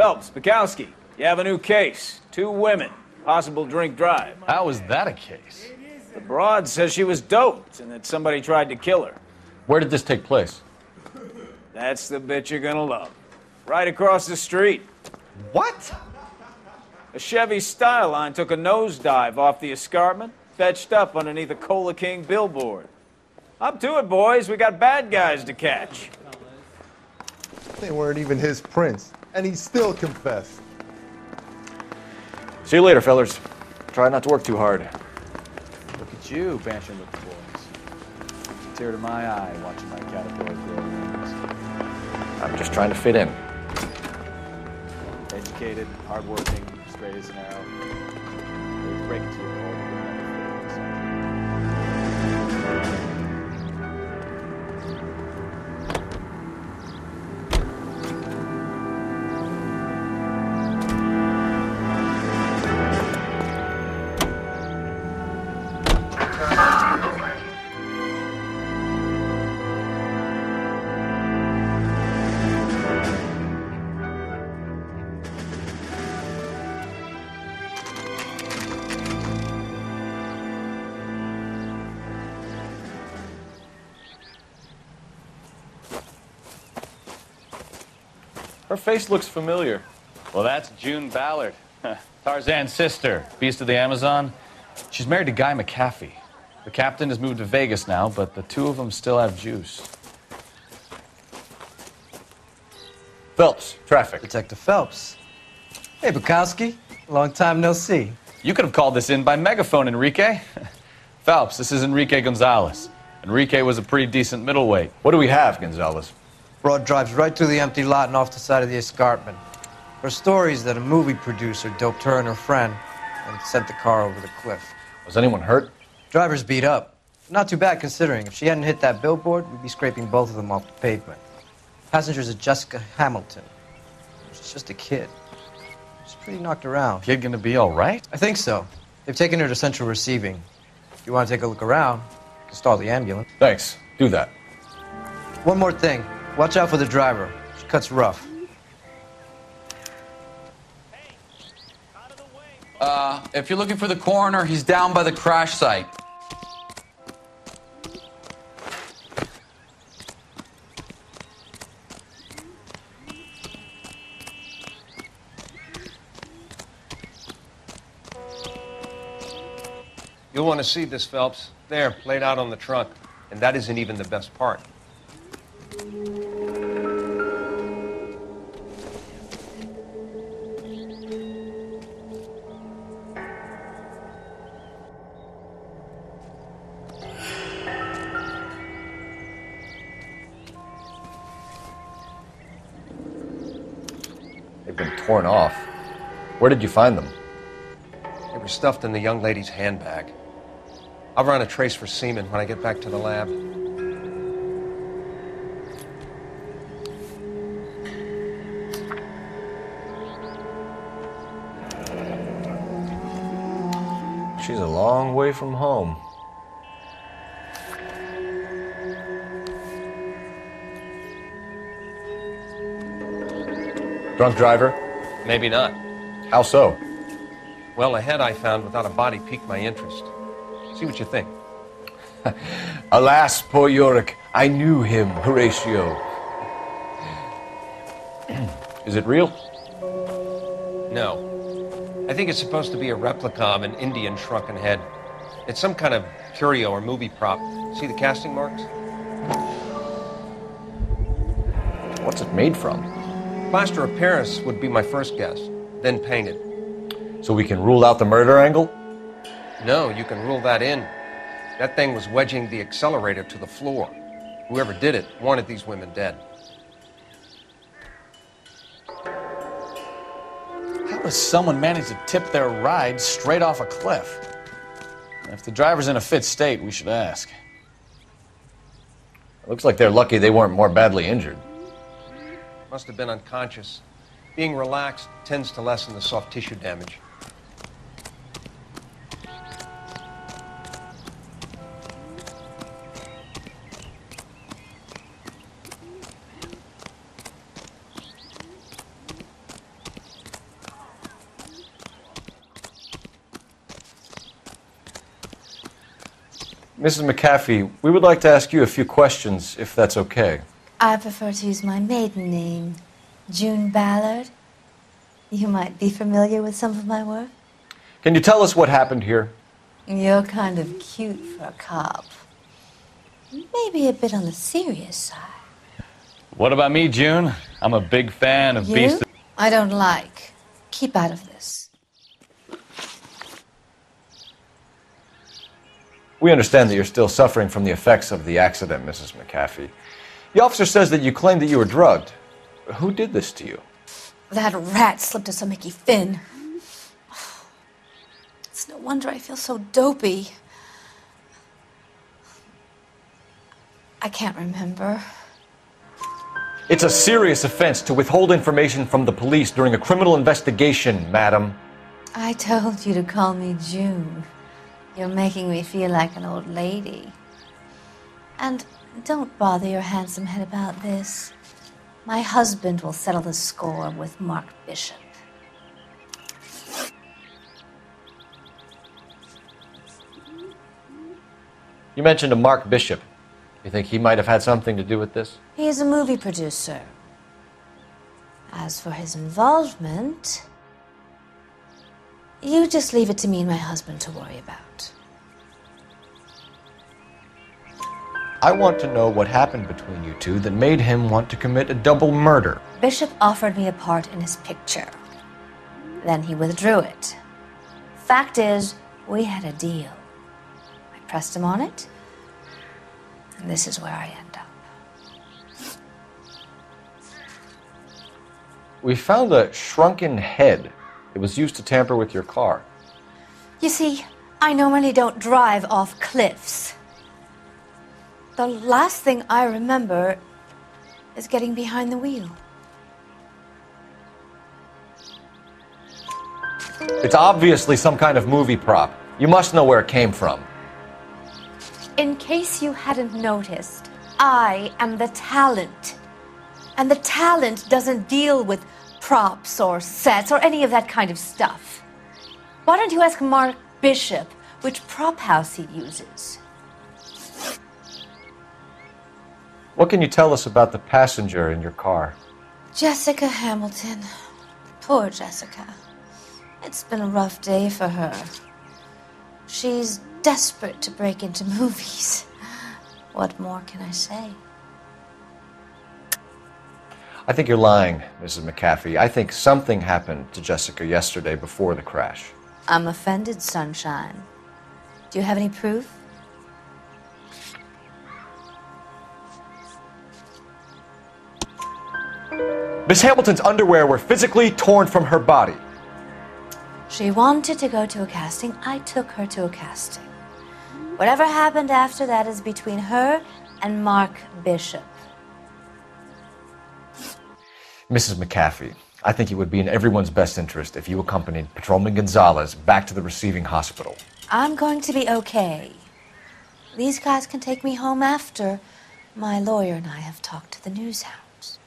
Phelps, Bukowski, you have a new case. 2 women, possible drink drive. How is that a case? The broad says she was doped and that somebody tried to kill her. Where did this take place? That's the bit you're gonna love. Right across the street. What? A Chevy Styline took a nosedive off the escarpment, fetched up underneath a Cola King billboard. Up to it, boys. We got bad guys to catch. They weren't even his prints, and he still confessed. See you later, fellers. Try not to work too hard. Look at you, banshing with the boys. Tear to my eye watching my caterpillar grow wings. I'm just trying to fit in. Educated, hardworking, straight as an arrow. They break into your cold, you'll never fit in. Her face looks familiar. Well, that's June Ballard, Tarzan's sister, beast of the Amazon. She's married to Guy McAfee. The captain has moved to Vegas now, but the 2 of them still have juice. Phelps, traffic. Detective Phelps. Hey, Bukowski. Long time no see. You could have called this in by megaphone, Enrique. Phelps, this is Enrique Gonzalez. Enrique was a pretty decent middleweight. What do we have, Gonzalez? Broad drives right through the empty lot and off the side of the escarpment. Her story is that a movie producer doped her and her friend and sent the car over the cliff. Was anyone hurt? Driver's beat up. Not too bad considering. If she hadn't hit that billboard, we'd be scraping both of them off the pavement. Passenger's a Jessica Hamilton. She's just a kid. She's pretty knocked around. Kid gonna be all right? I think so. They've taken her to central receiving. If you want to take a look around, you can stall the ambulance. Thanks. Do that. One more thing. Watch out for the driver. She cuts rough. If you're looking for the coroner, he's down by the crash site. You'll want to see this, Phelps. There, laid out on the trunk. And that isn't even the best part. They've been torn off. Where did you find them? They were stuffed in the young lady's handbag. I'll run a trace for semen when I get back to the lab. She's a long way from home. Drunk driver? Maybe not. How so? Well, a head I found without a body piqued my interest. See what you think. Alas, poor Yorick, I knew him, Horatio. Is it real? No. I think it's supposed to be a replica of an Indian shrunken head. It's some kind of curio or movie prop. See the casting marks? What's it made from? Plaster of Paris would be my first guess, then painted. So we can rule out the murder angle? No, you can rule that in. That thing was wedging the accelerator to the floor. Whoever did it wanted these women dead. How does someone manage to tip their ride straight off a cliff? If the driver's in a fit state, we should ask. It looks like they're lucky they weren't more badly injured. Must have been unconscious. Being relaxed tends to lessen the soft tissue damage. Mrs. McAfee, we would like to ask you a few questions, if that's okay. I prefer to use my maiden name, June Ballard. You might be familiar with some of my work. Can you tell us what happened here? You're kind of cute for a cop. Maybe a bit on the serious side. What about me, June? I'm a big fan of You? Beast. I don't like. Keep out of this. We understand that you're still suffering from the effects of the accident, Mrs. McAfee. The officer says that you claimed that you were drugged. Who did this to you? That rat slipped us a Mickey Finn. It's no wonder I feel so dopey. I can't remember. It's a serious offense to withhold information from the police during a criminal investigation, madam. I told you to call me June. You're making me feel like an old lady. And don't bother your handsome head about this. My husband will settle the score with Mark Bishop. You mentioned a Mark Bishop. You think he might have had something to do with this? He is a movie producer. As for his involvement, you just leave it to me and my husband to worry about. I want to know what happened between you two that made him want to commit a double murder. Bishop offered me a part in his picture. Then he withdrew it. Fact is, we had a deal. I pressed him on it, and this is where I end up. We found a shrunken head. It was used to tamper with your car. You see, I normally don't drive off cliffs. The last thing I remember is getting behind the wheel. It's obviously some kind of movie prop. You must know where it came from. In case you hadn't noticed, I am the talent. And the talent doesn't deal with props or sets or any of that kind of stuff. Why don't you ask Mark Bishop which prop house he uses? What can you tell us about the passenger in your car? Jessica Hamilton. Poor Jessica. It's been a rough day for her. She's desperate to break into movies. What more can I say? I think you're lying, Mrs. McAfee. I think something happened to Jessica yesterday before the crash. I'm offended, Sunshine. Do you have any proof? Miss Hamilton's underwear were physically torn from her body. She wanted to go to a casting. I took her to a casting. Whatever happened after that is between her and Mark Bishop. Mrs. McAfee, I think it would be in everyone's best interest if you accompanied Patrolman Gonzalez back to the receiving hospital. I'm going to be okay. These guys can take me home after. My lawyer and I have talked to the news hounds.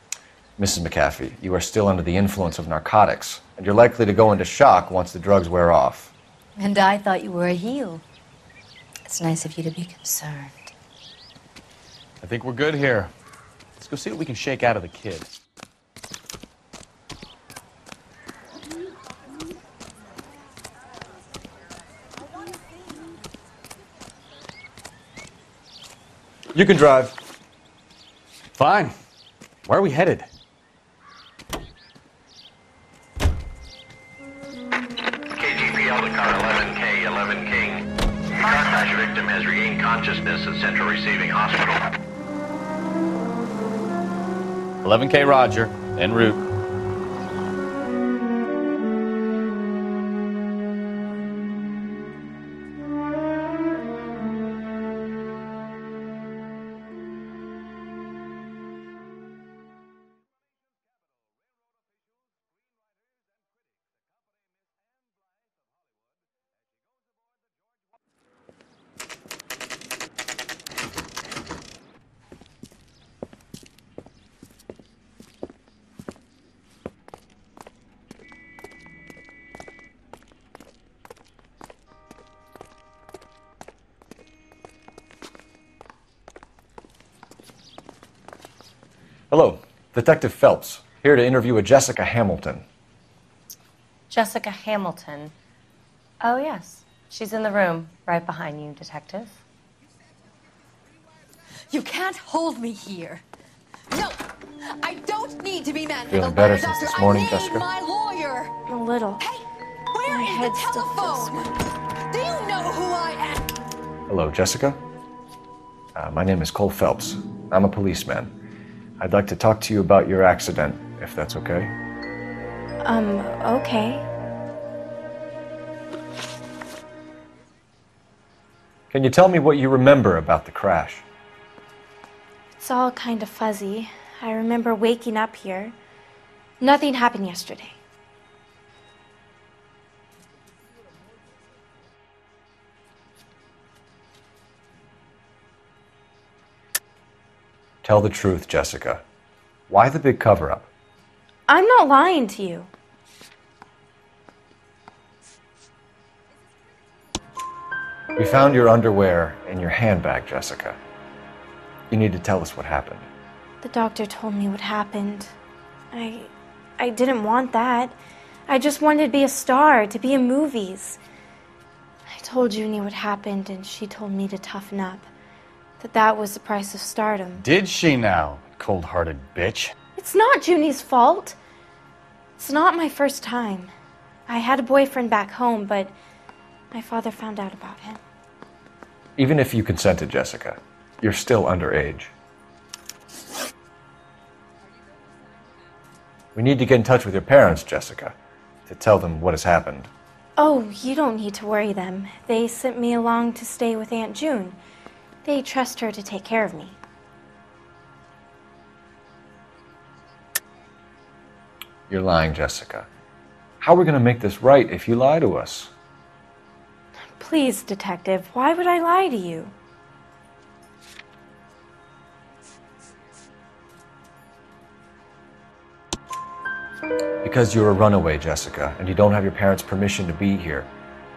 Mrs. McAfee, you are still under the influence of narcotics, and you're likely to go into shock once the drugs wear off. And I thought you were a heel. It's nice of you to be concerned. I think we're good here. Let's go see what we can shake out of the kid. You can drive. Fine. Where are we headed? KGPL to car 11K, 11 King. Car crash victim has regained consciousness at Central Receiving Hospital. 11K Roger, en route. Hello, Detective Phelps, here to interview a Jessica Hamilton. Jessica Hamilton. Oh, yes. She's in the room, right behind you, Detective. You can't hold me here. No, I don't need to be manhandled. Feeling better by a since doctor. this morning, I need Jessica? my lawyer. A little. Hey, where My is head the still feels telephone? Do you know who I am? Hello, Jessica. My name is Cole Phelps. I'm a policeman. I'd like to talk to you about your accident, if that's okay. Okay. Can you tell me what you remember about the crash? It's all kind of fuzzy. I remember waking up here. Nothing happened yesterday. Tell the truth, Jessica. Why the big cover-up? I'm not lying to you. We found your underwear in your handbag, Jessica. You need to tell us what happened. The doctor told me what happened. I didn't want that. I just wanted to be a star, to be in movies. I told Junie what happened, and she told me to toughen up. That was the price of stardom. Did she now, cold-hearted bitch? It's not Junie's fault. It's not my first time. I had a boyfriend back home, but my father found out about him. Even if you consented, Jessica, you're still underage. We need to get in touch with your parents, Jessica, to tell them what has happened. Oh, you don't need to worry them. They sent me along to stay with Aunt June. They trust her to take care of me. You're lying, Jessica. How are we going to make this right if you lie to us? Please, Detective, why would I lie to you? Because you're a runaway, Jessica, and you don't have your parents' permission to be here.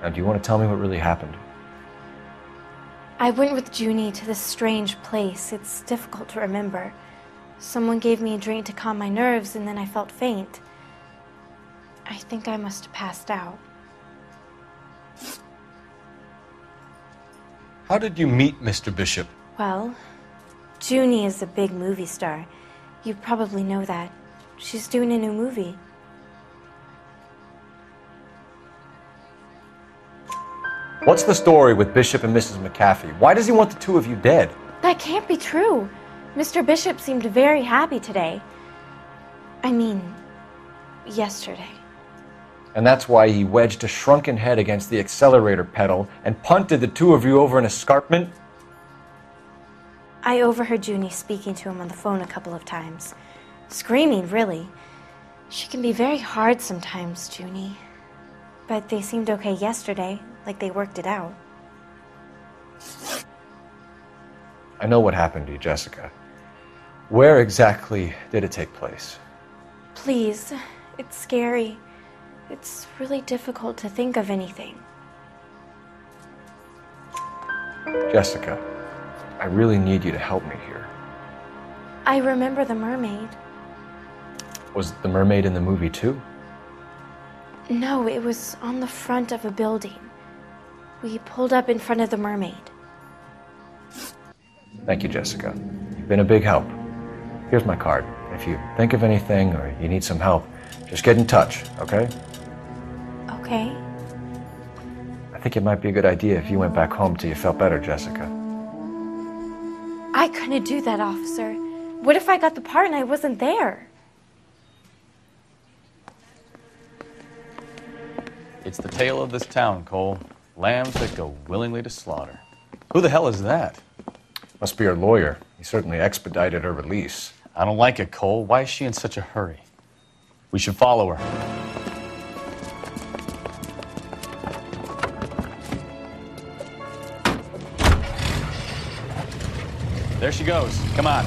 Now, do you want to tell me what really happened? I went with Junie to this strange place. It's difficult to remember. Someone gave me a drink to calm my nerves, and then I felt faint. I think I must have passed out. How did you meet Mr. Bishop? Well, Junie is a big movie star. You probably know that. She's doing a new movie. What's the story with Bishop and Mrs. McAfee? Why does he want the two of you dead? That can't be true. Mr. Bishop seemed very happy today. I mean, yesterday. And that's why he wedged a shrunken head against the accelerator pedal and punted the two of you over an escarpment? I overheard Junie speaking to him on the phone a couple of times. Screaming, really. She can be very hard sometimes, Junie. But they seemed okay yesterday, like they worked it out. I know what happened to you, Jessica. Where exactly did it take place? Please, it's scary. It's really difficult to think of anything. Jessica, I really need you to help me here. I remember the mermaid. Was the mermaid in the movie too? No, it was on the front of a building. We pulled up in front of the mermaid. Thank you, Jessica. You've been a big help. Here's my card. If you think of anything or you need some help, just get in touch, okay? Okay. I think it might be a good idea if you went back home till you felt better, Jessica. I couldn't do that, officer. What if I got the part and I wasn't there? It's the tale of this town, Cole. Lambs that go willingly to slaughter. Who the hell is that? Must be her lawyer. He certainly expedited her release. I don't like it, Cole. Why is she in such a hurry? We should follow her. There she goes. Come on.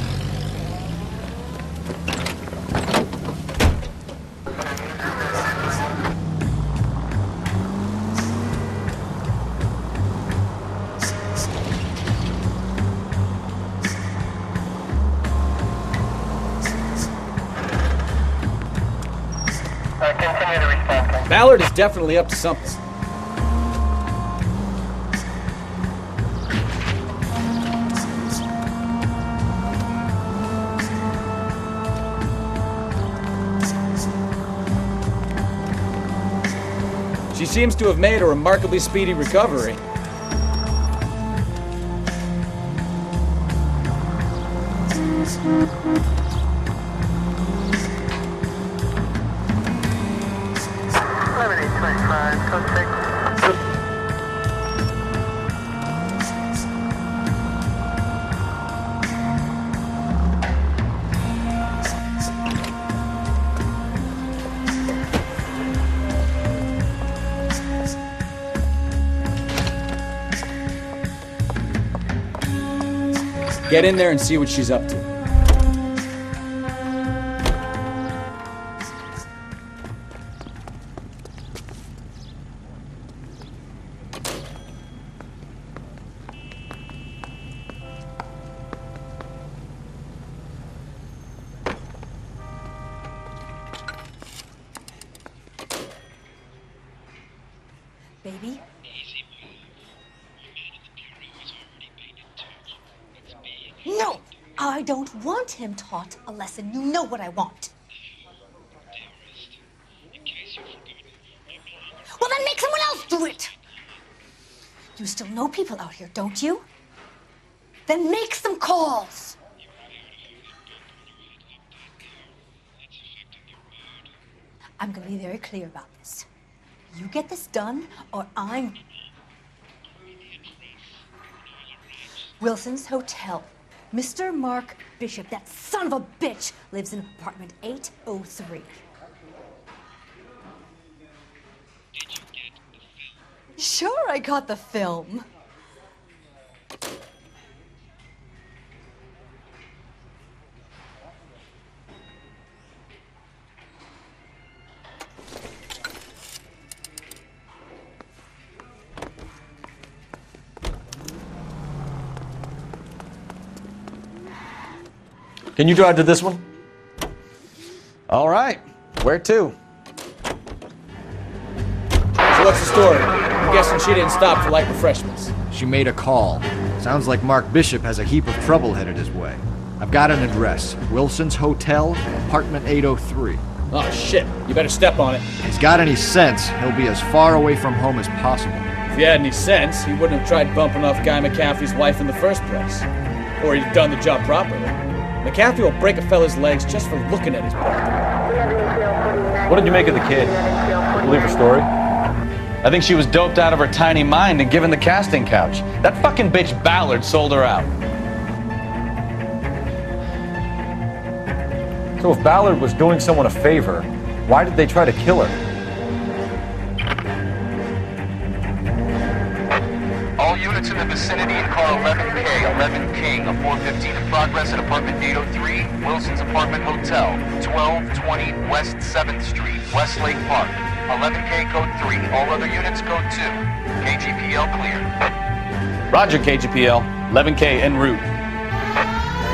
Ballard is definitely up to something. She seems to have made a remarkably speedy recovery. Get in there and see what she's up to. Baby? No! I don't want him taught a lesson. You know what I want. Well, then make someone else do it! You still know people out here, don't you? Then make some calls! I'm gonna be very clear about this. You get this done, or I'm... Wilson's Hotel. Mr. Mark Bishop, that son of a bitch, lives in apartment 803. Sure, I got the film. Can you drive to this one? All right. Where to? So what's the story? I'm guessing she didn't stop for light refreshments. She made a call. Sounds like Mark Bishop has a heap of trouble headed his way. I've got an address. Wilson's Hotel, apartment 803. Oh, shit. You better step on it. If he's got any sense, he'll be as far away from home as possible. If he had any sense, he wouldn't have tried bumping off Guy McCaffrey's wife in the first place. Or he'd have done the job properly. McCaffrey will break a fella's legs just for looking at his body. What did you make of the kid? Believe her story? I think she was doped out of her tiny mind and given the casting couch. That fucking bitch Ballard sold her out. So if Ballard was doing someone a favor, why did they try to kill her? All units in the vicinity in car 11K, 11 King, a 415 in progress at apartment 803, Wilson's Apartment Hotel, 1220 West 7th Street, Westlake Park. 11K code 3, all other units code 2. KGPL clear. Roger, KGPL. 11K en route.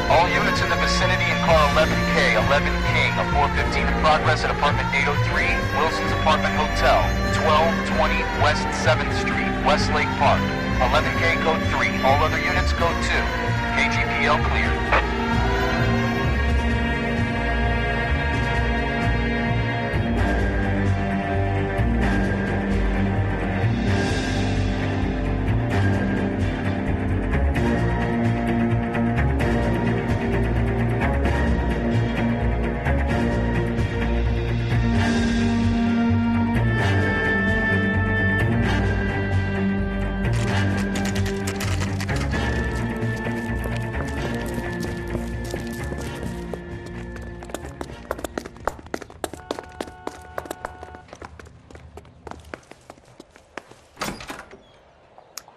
All units in the vicinity in car 11K, 11 King, a 415 in progress at apartment 803, Wilson's Apartment Hotel, 1220 West 7th Street, Westlake Park. 11K code 3, all other units code 2. KGPL clear.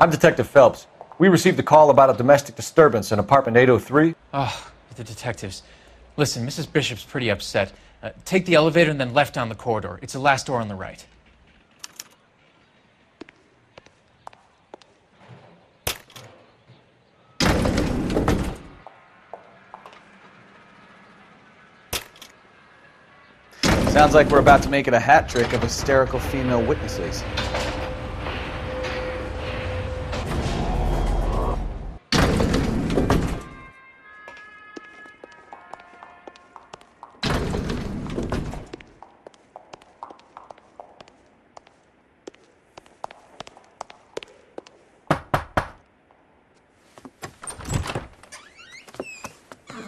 I'm Detective Phelps. We received a call about a domestic disturbance in apartment 803. Oh, the detectives. Listen, Mrs. Bishop's pretty upset. Take the elevator and then left down the corridor. It's the last door on the right. Sounds like we're about to make it a hat trick of hysterical female witnesses.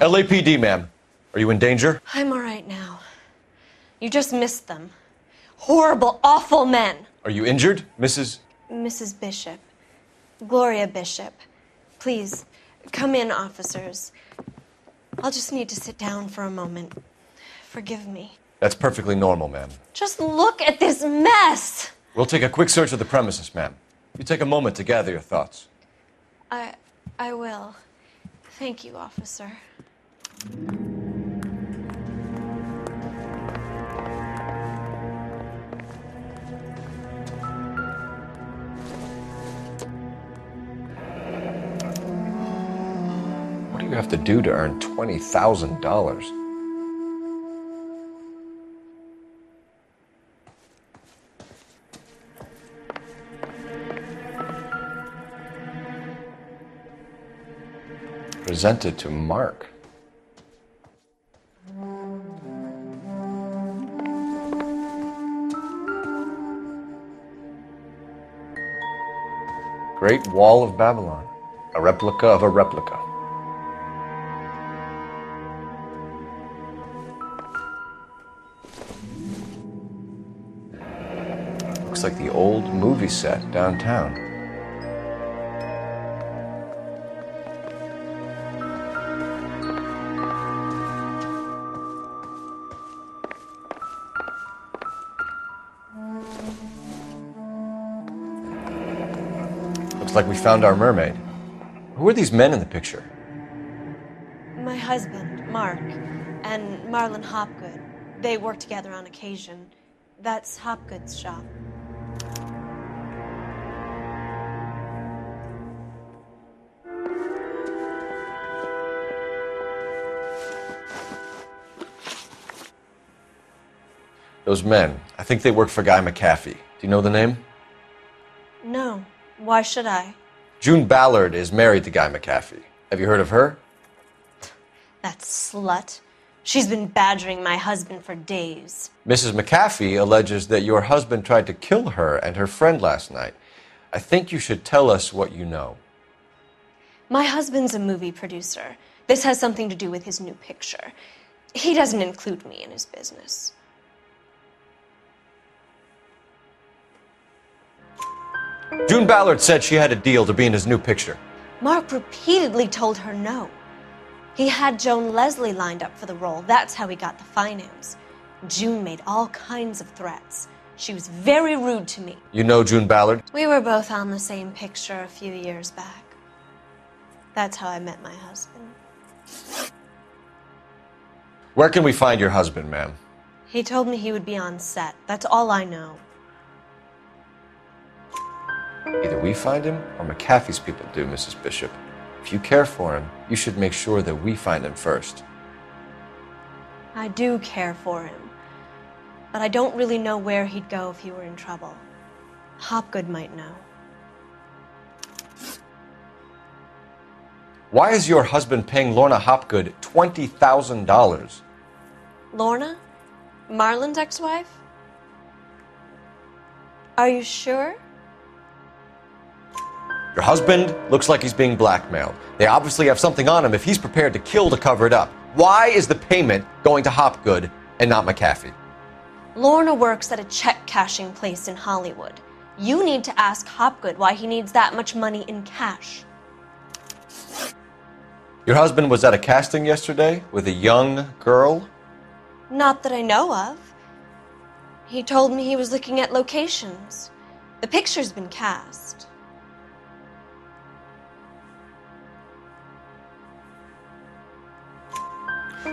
LAPD, ma'am. Are you in danger? I'm all right now. You just missed them. Horrible, awful men. Are you injured, Mrs.? Mrs. Bishop. Gloria Bishop. Please, come in, officers. I'll just need to sit down for a moment. Forgive me. That's perfectly normal, ma'am. Just look at this mess! We'll take a quick search of the premises, ma'am. You take a moment to gather your thoughts. I will. Thank you, officer. What do you have to do to earn $20,000? Presented to Mark. Great Wall of Babylon, a replica of a replica. Looks like the old movie set downtown. Looks like we found our mermaid. Who are these men in the picture? My husband, Mark, and Marlon Hopgood. They work together on occasion. That's Hopgood's shop. Those men, I think they work for Guy McAfee. Do you know the name? No. Why should I? June Ballard is married to Guy McAfee. Have you heard of her? That slut. She's been badgering my husband for days. Mrs. McAfee alleges that your husband tried to kill her and her friend last night. I think you should tell us what you know. My husband's a movie producer. This has something to do with his new picture. He doesn't include me in his business. June Ballard said she had a deal to be in his new picture. Mark repeatedly told her no. He had Joan Leslie lined up for the role. That's how he got the finance. June made all kinds of threats. She was very rude to me. You know June Ballard? We were both on the same picture a few years back. That's how I met my husband. Where can we find your husband, ma'am? He told me he would be on set. That's all I know. Either we find him or McAfee's people do, Mrs. Bishop. If you care for him, you should make sure that we find him first. I do care for him, but I don't really know where he'd go if he were in trouble. Hopgood might know. Why is your husband paying Lorna Hopgood $20,000? Lorna? Marlon's ex-wife? Are you sure? Your husband looks like he's being blackmailed. They obviously have something on him if he's prepared to kill to cover it up. Why is the payment going to Hopgood and not McAfee? Lorna works at a check-cashing place in Hollywood. You need to ask Hopgood why he needs that much money in cash. Your husband was at a casting yesterday with a young girl? Not that I know of. He told me he was looking at locations. The picture's been cast.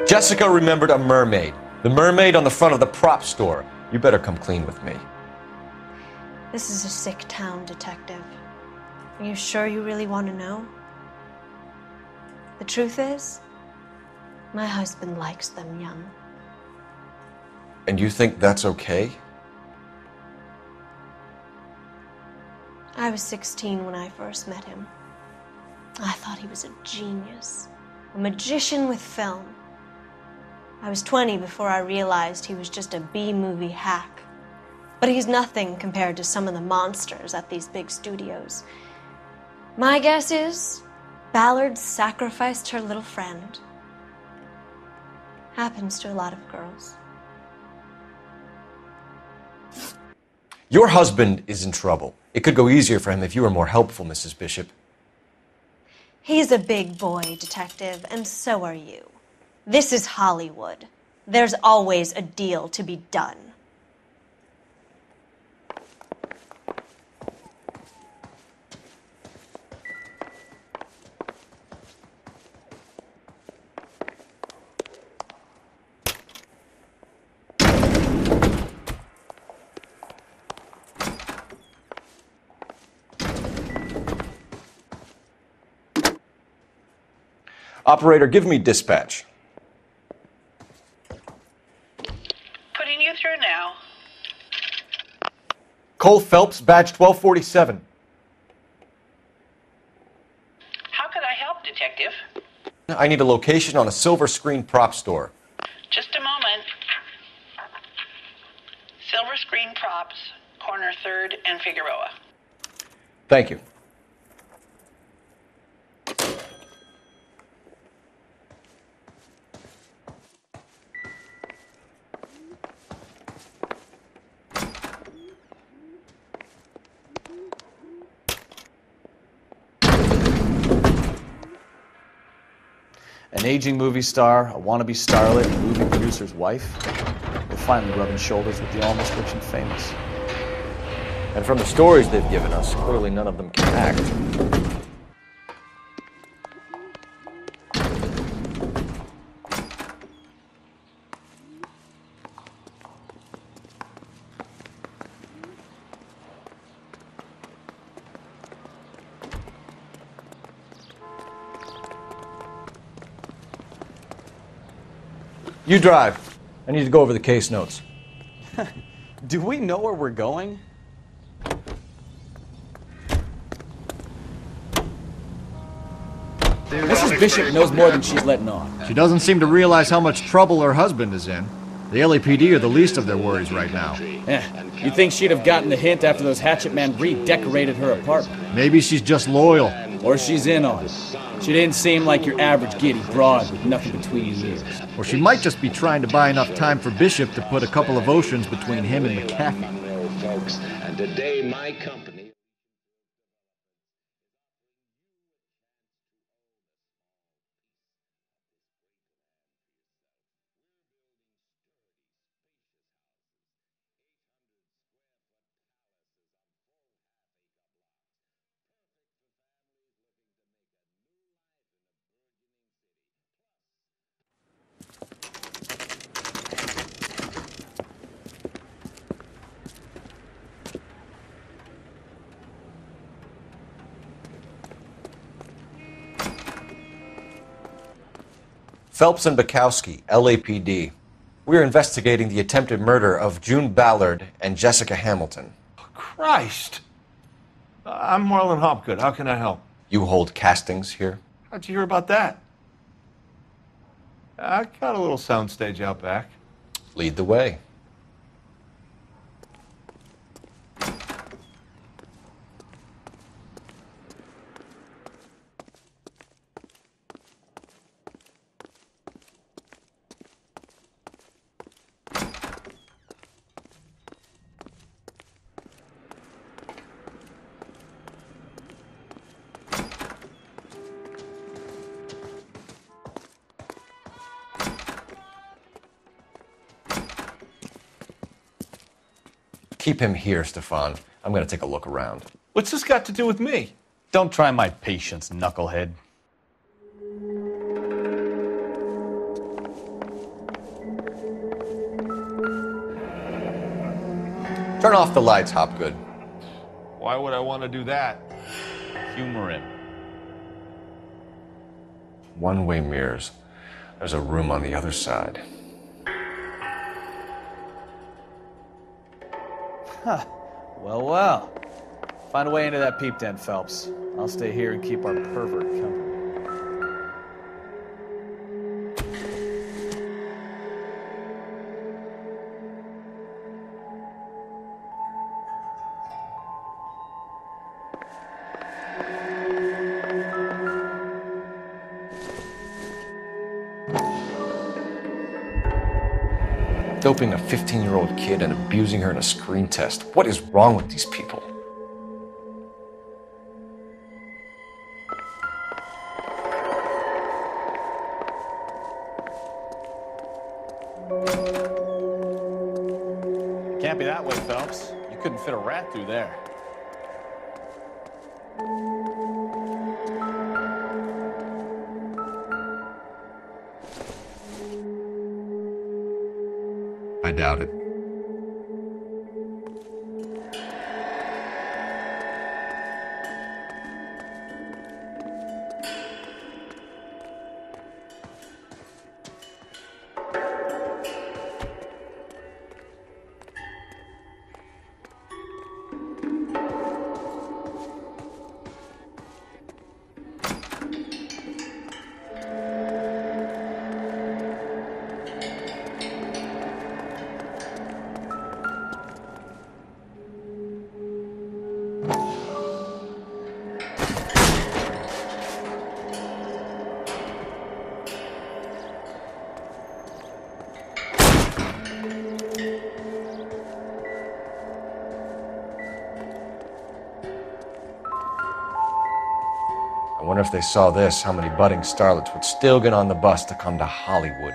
Jessica remembered a mermaid. The mermaid on the front of the prop store. You better come clean with me. This is a sick town, Detective. Are you sure you really want to know? The truth is, my husband likes them young. And you think that's okay? I was 16 when I first met him. I thought he was a genius, a magician with film. I was 20 before I realized he was just a B-movie hack. But he's nothing compared to some of the monsters at these big studios. My guess is Ballard sacrificed her little friend. Happens to a lot of girls. Your husband is in trouble. It could go easier for him if you were more helpful, Mrs. Bishop. He's a big boy, Detective, and so are you. This is Hollywood. There's always a deal to be done. Operator, give me dispatch. Putting you through now. Cole Phelps, badge 1247. How could I help, Detective? I need a location on a silver screen prop store. Just a moment. Silver Screen Props, corner 3rd and Figueroa. Thank you. An aging movie star, a wannabe starlet, a movie producer's wife. They're finally rubbing shoulders with the almost rich and famous. And from the stories they've given us, clearly none of them can act. You drive. I need to go over the case notes. Do we know where we're going? Mrs. Bishop knows more than she's letting on. She doesn't seem to realize how much trouble her husband is in. The LAPD are the least of their worries right now. You'd think she'd have gotten the hint after those hatchet men redecorated her apartment. Maybe she's just loyal. Or she's in on it. She didn't seem like your average giddy broad with nothing between her ears. Or she might just be trying to buy enough time for Bishop to put a couple of oceans between him and McCaffrey. And today my company... Phelps and Bukowski, LAPD. We're investigating the attempted murder of June Ballard and Jessica Hamilton. Christ! I'm Marlon Hopgood. How can I help? You hold castings here? How'd you hear about that? I got a little soundstage out back. Lead the way. Keep him here, Stefan. I'm going to take a look around. What's this got to do with me? Don't try my patience, knucklehead. Turn off the lights, Hopgood. Why would I want to do that? Humor him. One-way mirrors. There's a room on the other side. Huh. Well, well. Find a way into that peep den, Phelps. I'll stay here and keep our pervert company. Doping a 15-year-old kid and abusing her in a screen test. What is wrong with these people? It can't be that way, Phelps. You couldn't fit a rat through there. I doubt it. I wonder if they saw this, how many budding starlets would still get on the bus to come to Hollywood.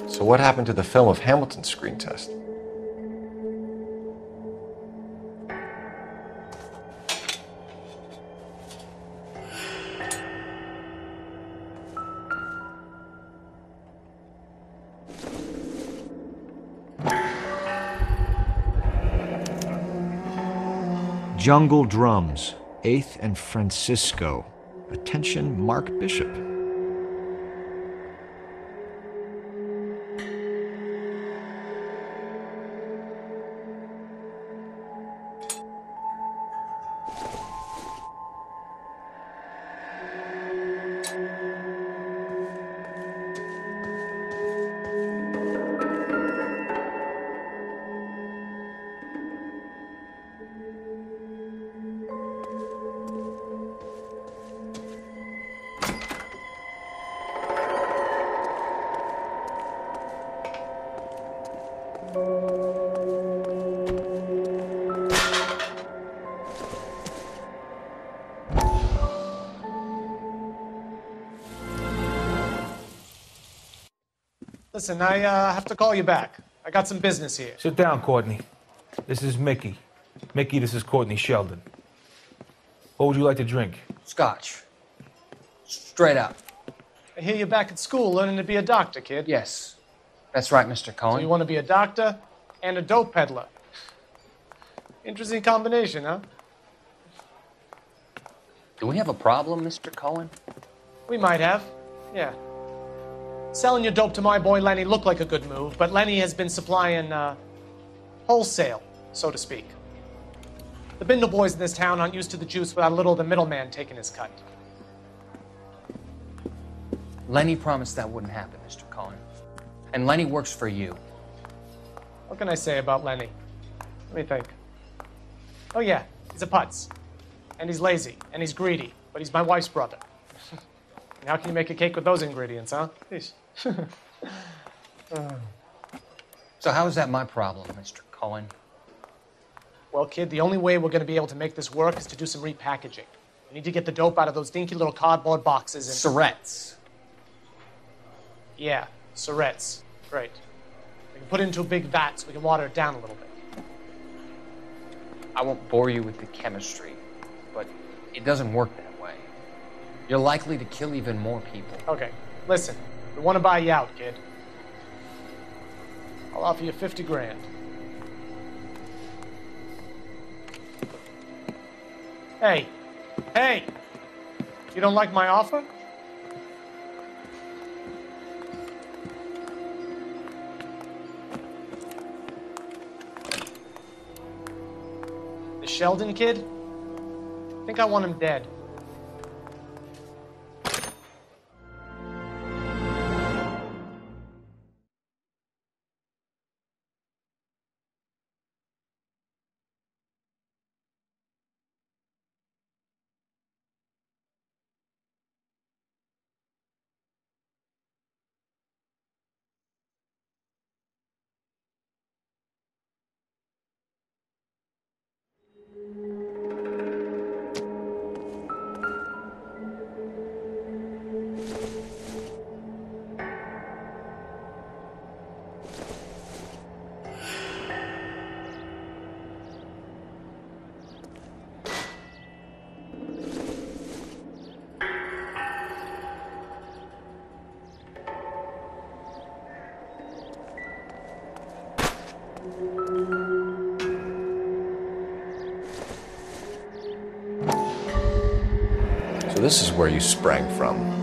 So what happened to the film of Hamilton's screen test? Jungle Drums, 8th and Francisco. Attention, Mark Bishop. Listen, I have to call you back. I got some business here. Sit down, Courtney. This is Mickey. Mickey, this is Courtney Sheldon. What would you like to drink? Scotch. Straight up. I hear you're back at school learning to be a doctor, kid. Yes. That's right, Mr. Cohen. So you want to be a doctor and a dope peddler. Interesting combination, huh? Do we have a problem, Mr. Cohen? We might have, yeah. Selling your dope to my boy Lenny looked like a good move, but Lenny has been supplying, wholesale, so to speak. The Bindle boys in this town aren't used to the juice without a little of the middleman taking his cut. Lenny promised that wouldn't happen, Mr. Cohen. And Lenny works for you. What can I say about Lenny? Let me think. Oh yeah, he's a putz. And he's lazy, and he's greedy, but he's my wife's brother. And how can you make a cake with those ingredients, huh? Please. So how is that my problem, Mr. Cohen? Well, kid, the only way we're going to be able to make this work is to do some repackaging. We need to get the dope out of those dinky little cardboard boxes and... Syrettes. Yeah, syrettes. Great. We can put it into a big vat so we can water it down a little bit. I won't bore you with the chemistry, but it doesn't work that way. You're likely to kill even more people. Okay, listen. We want to buy you out, kid. I'll offer you 50 grand. Hey, hey! You don't like my offer? The Sheldon kid? I think I want him dead. So this is where you sprang from.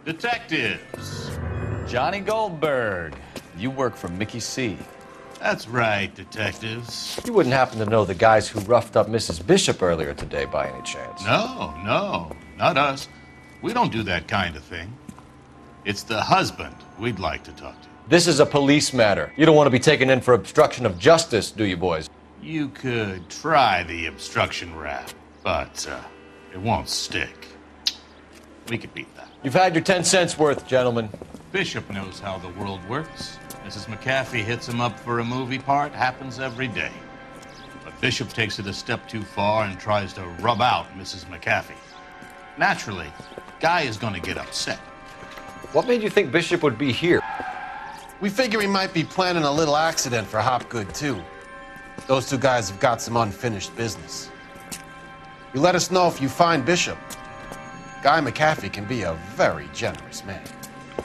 Detectives. Johnny Goldberg. You work for Mickey C. That's right, detectives. You wouldn't happen to know the guys who roughed up Mrs. Bishop earlier today by any chance? No, not us. We don't do that kind of thing. It's the husband we'd like to talk to. This is a police matter. You don't want to be taken in for obstruction of justice, do you, boys? You could try the obstruction rap, but it won't stick. We could beat that. You've had your 10 cents worth, gentlemen. Bishop knows how the world works. Mrs. McAfee hits him up for a movie part. Happens every day. But Bishop takes it a step too far and tries to rub out Mrs. McAfee. Naturally, Guy is going to get upset. What made you think Bishop would be here? We figure he might be planning a little accident for Hopgood, too. Those two guys have got some unfinished business. You let us know if you find Bishop. Guy McAfee can be a very generous man.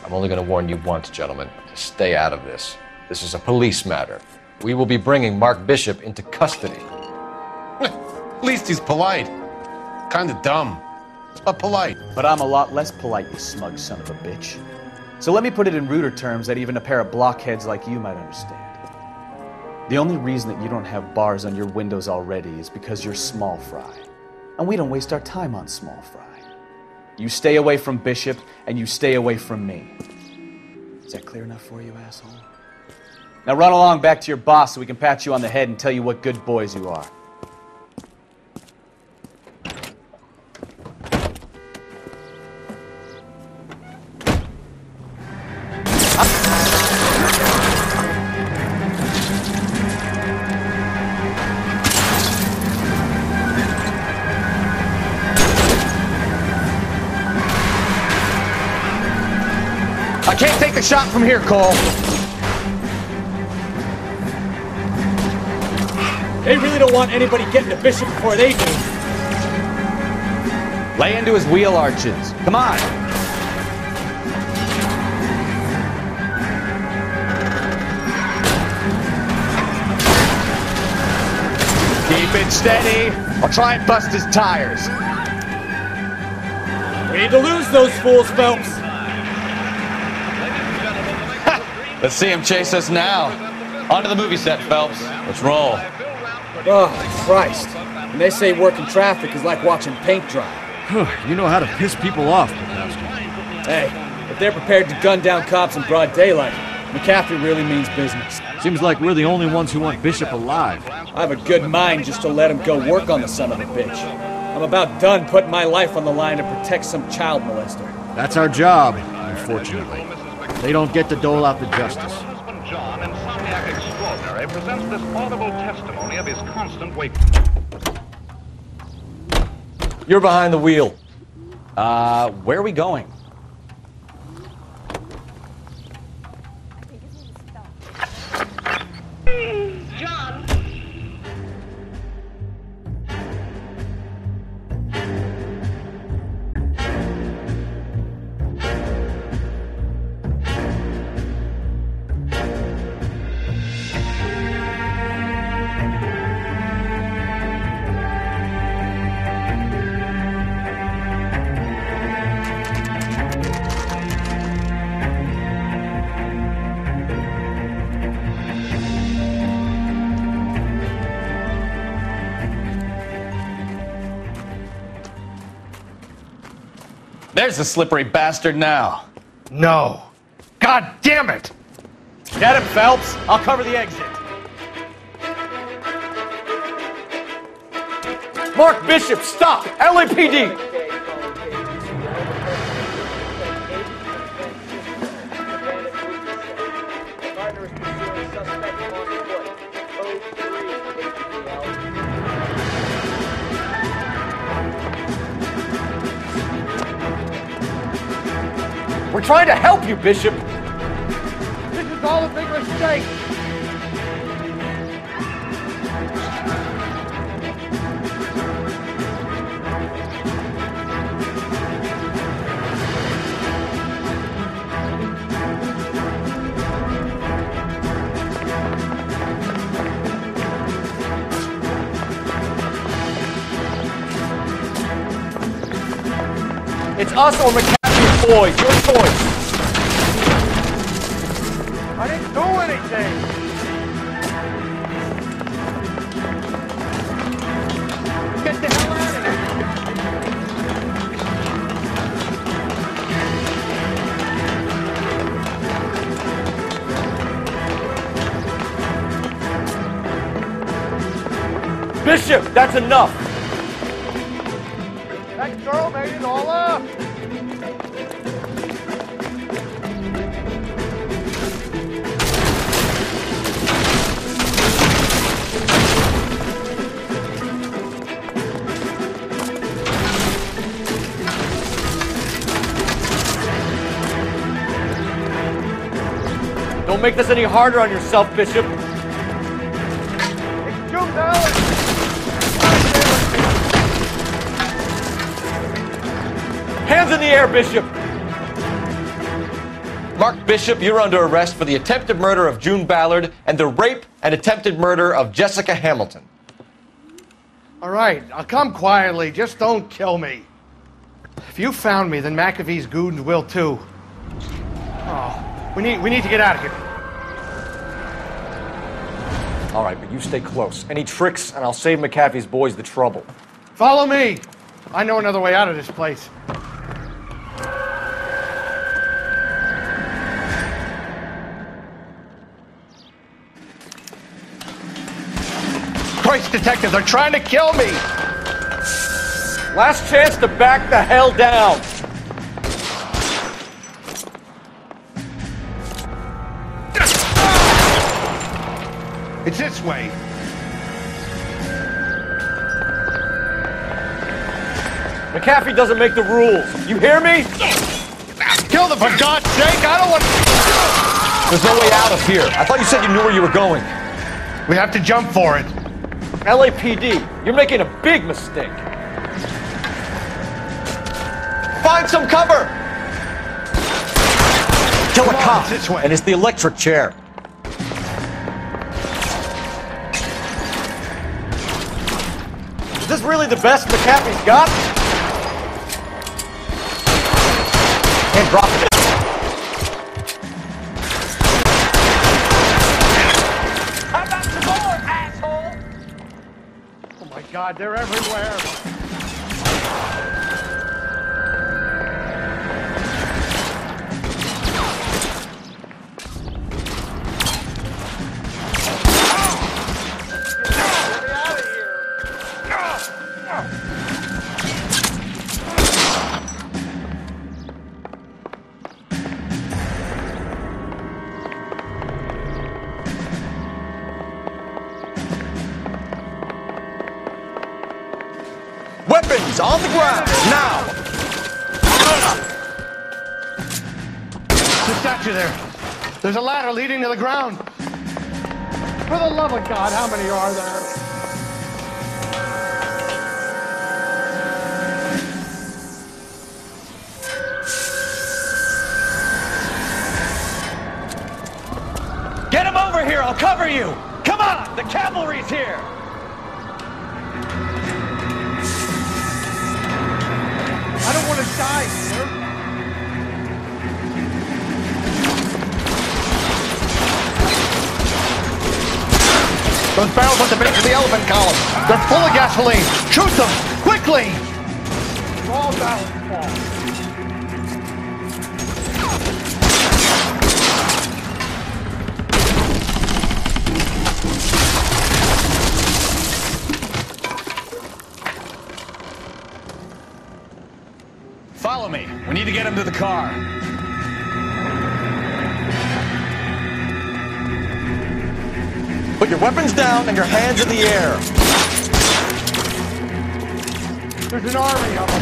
I'm only going to warn you once, gentlemen, to stay out of this. This is a police matter. We will be bringing Mark Bishop into custody. At least he's polite. Kind of dumb, but polite. But I'm a lot less polite, you smug son of a bitch. So let me put it in ruder terms that even a pair of blockheads like you might understand. The only reason that you don't have bars on your windows already is because you're small fry. And we don't waste our time on small fry. You stay away from Bishop, and you stay away from me. Is that clear enough for you, asshole? Now run along back to your boss so we can pat you on the head and tell you what good boys you are. I can't take the shot from here, Cole. They really don't want anybody getting to Bishop before they do. Lay into his wheel arches. Come on. Keep it steady. I'll try and bust his tires. We need to lose those fools, Phelps. Let's see him chase us now. Onto the movie set, Phelps. Let's roll. Oh, Christ. When they say working traffic is like watching paint dry. You know how to piss people off, Bukowski. Hey, if they're prepared to gun down cops in broad daylight, McAfee really means business. Seems like we're the only ones who want Bishop alive. I have a good mind just to let him go work on the son of a bitch. I'm about done putting my life on the line to protect some child molester. That's our job. unfortunately. They don't get to dole out the justice. John, insomniac extraordinary, presents this audible testimony of his constant wakefulness. You're behind the wheel. Where are we going? John. There's the slippery bastard now. No. God damn it! Get him, Phelps. I'll cover the exit. Mark Bishop, stop! LAPD! We're trying to help you, Bishop. This is all a big mistake. It's us or McCaffrey's boys. Your choice. I didn't do anything. Get the hell out of here. Bishop, that's enough. That girl made it all up. Don't make this any harder on yourself, Bishop. It's June Ballard. Hands in the air, Bishop! Mark Bishop, you're under arrest for the attempted murder of June Ballard and the rape and attempted murder of Jessica Hamilton. All right, I'll come quietly. Just don't kill me. If you found me, then McAfee's goons will too. Oh, we need to get out of here. All right, but you stay close. Any tricks, and I'll save McAfee's boys the trouble. Follow me. I know another way out of this place. Christ, detective, they're trying to kill me! Last chance to back the hell down! It's this way. McAfee doesn't make the rules. You hear me? Kill them, for God's sake! I don't want... There's no way out of here. I thought you said you knew where you were going. We have to jump for it. LAPD, you're making a big mistake. Find some cover! Kill a cop, this way. and it's the electric chair. Is this really the best McAfee's got? And drop it. How about some more, asshole? Oh my God, they're everywhere. Weapons on the ground, now! The statue there. There's a ladder leading to the ground. For the love of God, how many are there? Get him over here, I'll cover you! Come on, the cavalry's here! I don't want to die, sir. Those barrels at the base of the elephant column. They're full of gasoline. Shoot them, quickly! All barrels fall. Follow me. We need to get him to the car. Put your weapons down and your hands in the air. There's an army of them.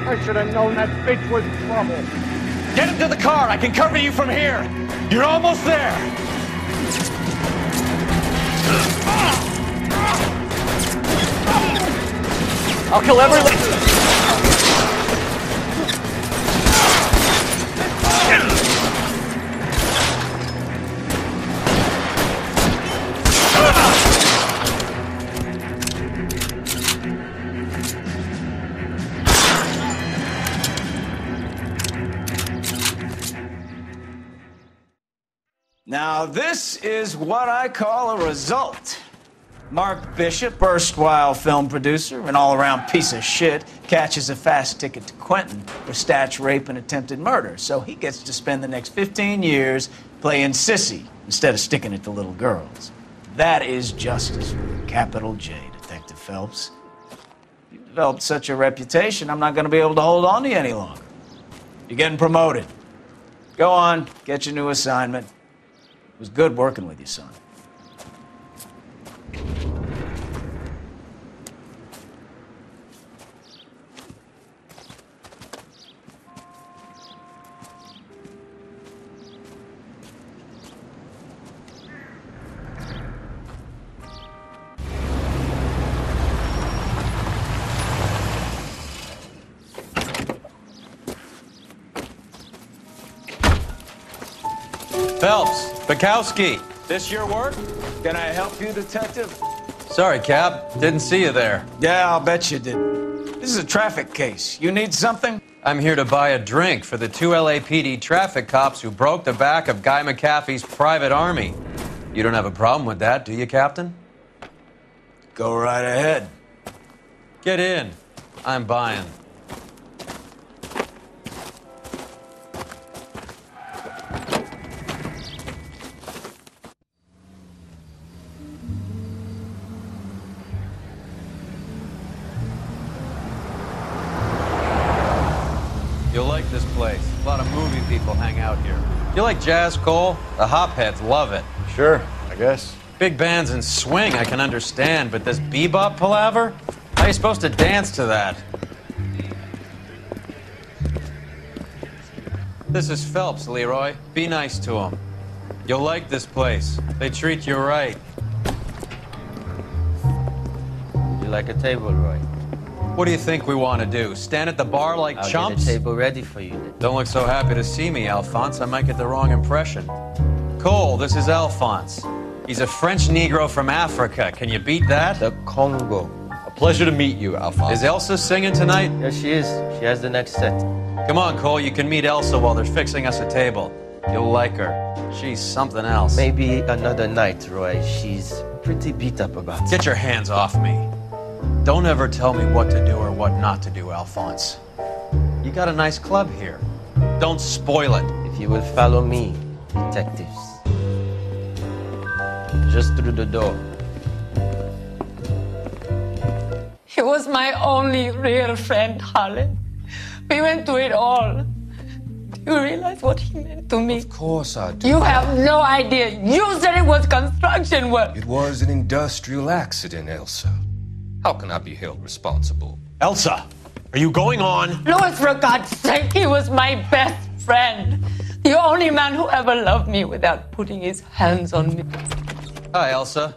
I should have known that bitch was trouble. Get him to the car. I can cover you from here. You're almost there. I'll kill everyone. Now, this is what I call a result. Mark Bishop, erstwhile film producer, an all-around piece of shit, catches a fast ticket to Quentin for statch rape and attempted murder, so he gets to spend the next 15 years playing sissy instead of sticking it to little girls. That is justice with a capital J, Detective Phelps. You've developed such a reputation, I'm not going to be able to hold on to you any longer. You're getting promoted. Go on, get your new assignment. It was good working with you, son. Phelps, Bukowski. This your work? Can I help you, Detective? Sorry, Cap. Didn't see you there. Yeah, I'll bet you did. This is a traffic case. You need something? I'm here to buy a drink for the 2 LAPD traffic cops who broke the back of Guy McAfee's private army. You don't have a problem with that, do you, Captain? Go right ahead. Get in. I'm buying. You'll like this place. A lot of movie people hang out here. You like jazz, Cole? The hopheads love it. Sure, I guess. Big bands and swing I can understand, but this bebop palaver? How are you supposed to dance to that? This is Phelps, Leroy. Be nice to him. You'll like this place. They treat you right. You like a table, Roy? What do you think we want to do? Stand at the bar like I'll chumps? get a table ready for you then. Don't look so happy to see me, Alphonse. I might get the wrong impression. Cole, this is Alphonse. He's a French Negro from Africa. Can you beat that? The Congo. A pleasure to meet you, Alphonse. Is Elsa singing tonight? Yes, she is. She has the next set. Come on, Cole. You can meet Elsa while they're fixing us a table. You'll like her. She's something else. Maybe another night, Roy. She's pretty beat up about it. Get your hands off me. Don't ever tell me what to do or what not to do, Alphonse. You got a nice club here. Don't spoil it. If you will follow me, detectives. Just through the door. He was my only real friend, Harlan. We went through it all. Do you realize what he meant to me? Of course I do. You have no idea. You said it was construction work. It was an industrial accident, Elsa. How can I be held responsible? Elsa, are you going on? Louis, for God's sake, he was my best friend. The only man who ever loved me without putting his hands on me. Hi, Elsa.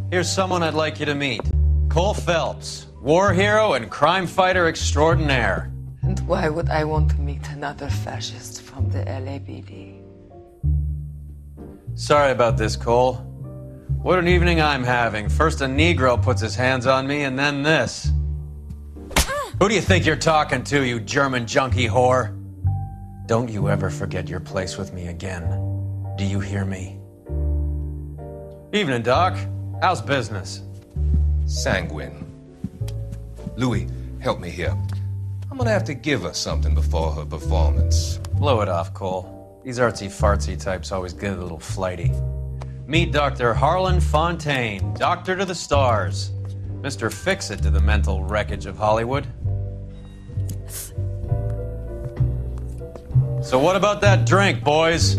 Here's someone I'd like you to meet. Cole Phelps, war hero and crime fighter extraordinaire. And why would I want to meet another fascist from the LAPD? Sorry about this, Cole. What an evening I'm having. First a Negro puts his hands on me, and then this. Who do you think you're talking to, you German junkie whore? Don't you ever forget your place with me again. Do you hear me? Evening, Doc. How's business? Sanguine. Louis, help me here. I'm gonna have to give her something before her performance. Blow it off, Cole. These artsy-fartsy types always get a little flighty. Meet Dr. Harlan Fontaine, doctor to the stars. Mr. Fix-It to the mental wreckage of Hollywood. So what about that drink, boys?